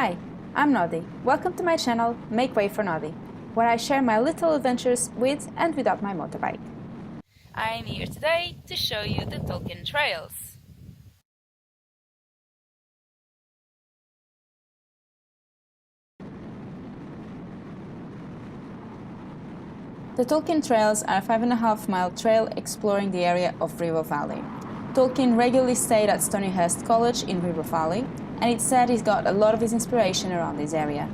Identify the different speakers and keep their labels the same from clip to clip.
Speaker 1: Hi, I'm Noddy. Welcome to my channel, Make Way for Noddy, where I share my little adventures with and without my motorbike. I'm here today to show you the Tolkien Trails. The Tolkien Trails are a 5.5-mile trail exploring the area of Ribble Valley. Tolkien regularly stayed at Stonyhurst College in Ribble Valley, and it's said he's got a lot of his inspiration around this area.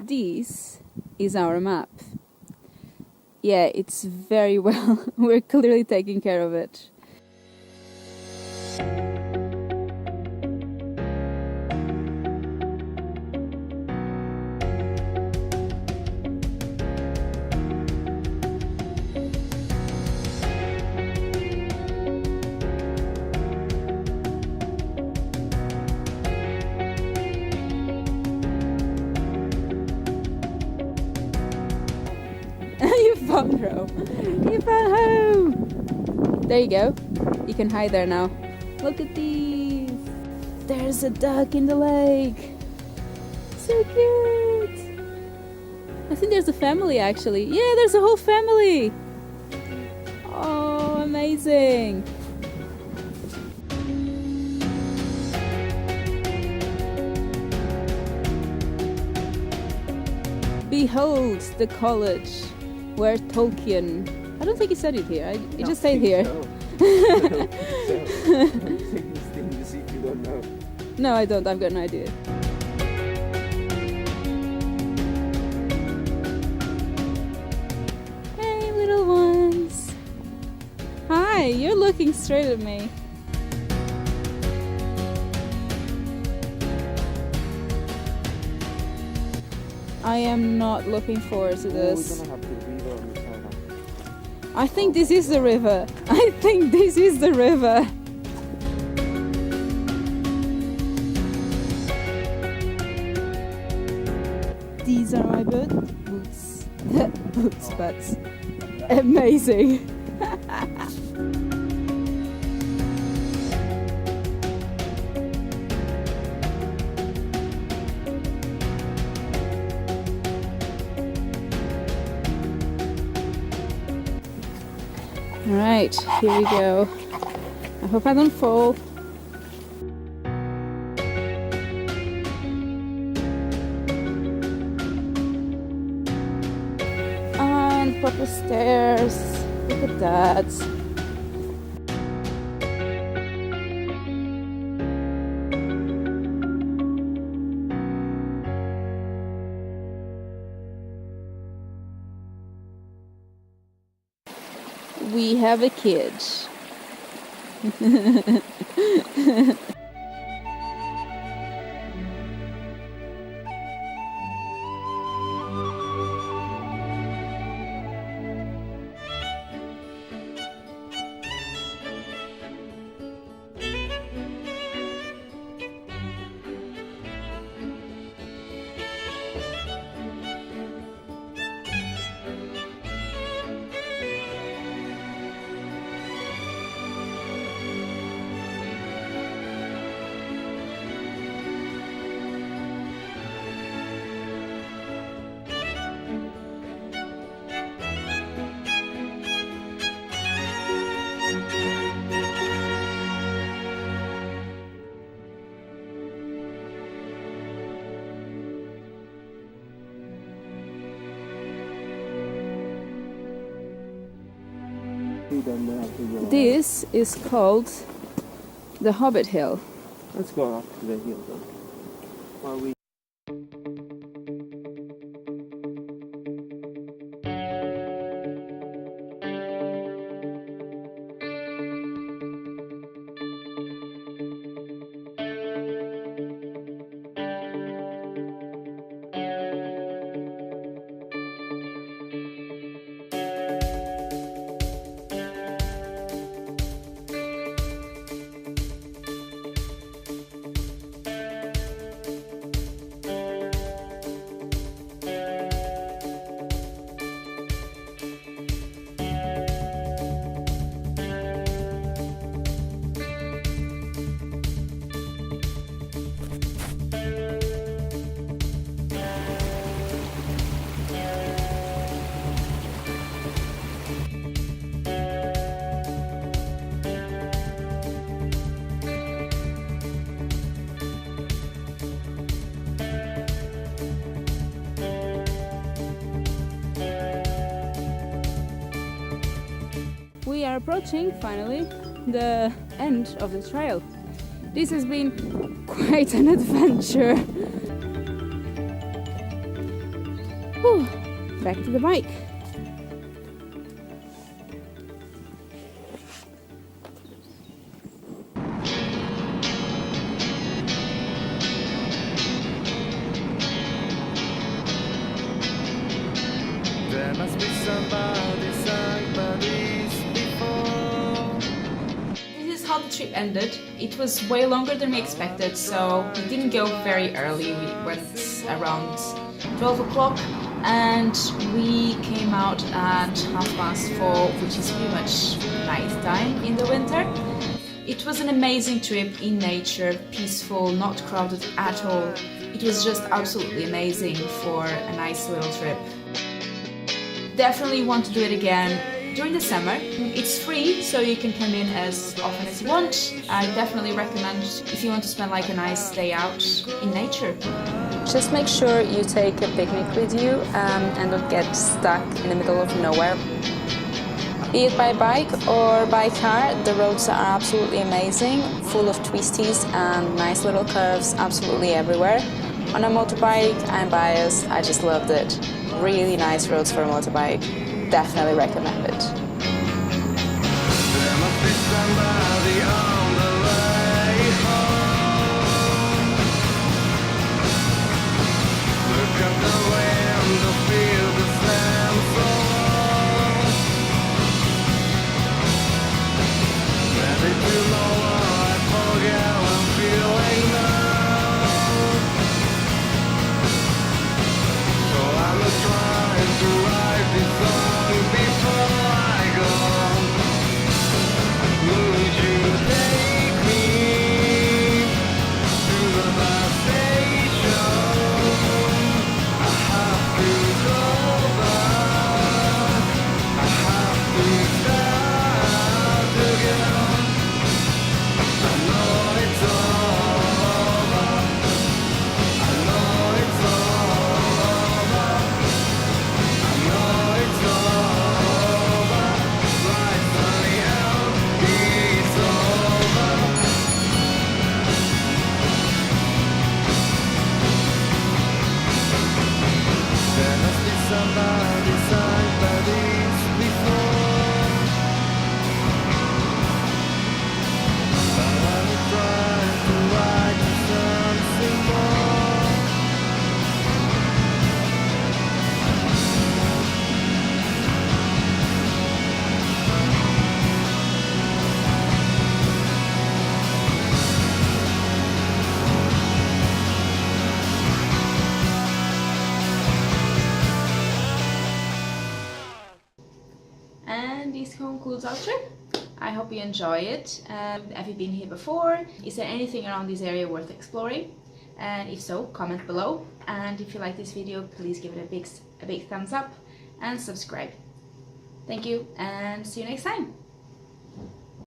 Speaker 1: This is our map. Yeah, it's very well. We're clearly taking care of it. You found home! You found home! There you go. You can hide there now. Look at these! There's a duck in the lake! So cute! I think there's a family actually. Yeah, there's a whole family! Oh, amazing! Behold the college where Tolkien... I don't think he studied here. He just stayed here.
Speaker 2: So. I don't think so. Don't take this thing to see if you don't know.
Speaker 1: No, I don't. I've got no idea. Hey, little ones. Hi, you're looking straight at me. I am not looking forward to this.
Speaker 2: We're gonna have the river on the side.
Speaker 1: I think this is the river. I think this is the river. These are my boots. Boots, butts. Amazing. Alright, here we go. I hope I don't fall. And proper stairs. Look at that. We have a kid.
Speaker 2: see them, they have to go.
Speaker 1: This is called the Hobbit Hill.
Speaker 2: Let's go up to the hill then. While we
Speaker 1: We are approaching, finally, the end of the trail. This has been quite an adventure. Whew. Back to the bike.
Speaker 2: there must be somebody before.
Speaker 1: This is how the trip ended. It was way longer than we expected, so we didn't go very early. We went around 12 o'clock and we came out at 4:30, which is pretty much night time in the winter. It was an amazing trip in nature, peaceful, not crowded at all. It was just absolutely amazing for a nice little trip. Definitely want to do it again during the summer. It's free, so you can come in as often as you want. I definitely recommend if you want to spend like a nice day out in nature.
Speaker 3: Just make sure you take a picnic with you and don't get stuck in the middle of nowhere. Be it by bike or by car, the roads are absolutely amazing, full of twisties and nice little curves absolutely everywhere. On a motorbike, I'm biased, I just loved it. Really nice roads for a motorbike. Definitely recommend it.
Speaker 2: There must be somebody on the way home. Look at the window, feel the sand fall. Maybe tomorrow I forget what I'm feeling now. So I'm trying to write this song before I go. Would you take me to the bus station? I have to go back. I have to start again. I know it's over. I know it's over. I know it's over. Right sunny out, it's over. There must be somebody before. But I will try to write something more.
Speaker 1: And this concludes our trip. I hope you enjoy it. Have you been here before? Is there anything around this area worth exploring? And if so, comment below. And if you like this video, please give it a big thumbs up and subscribe. Thank you and see you next time.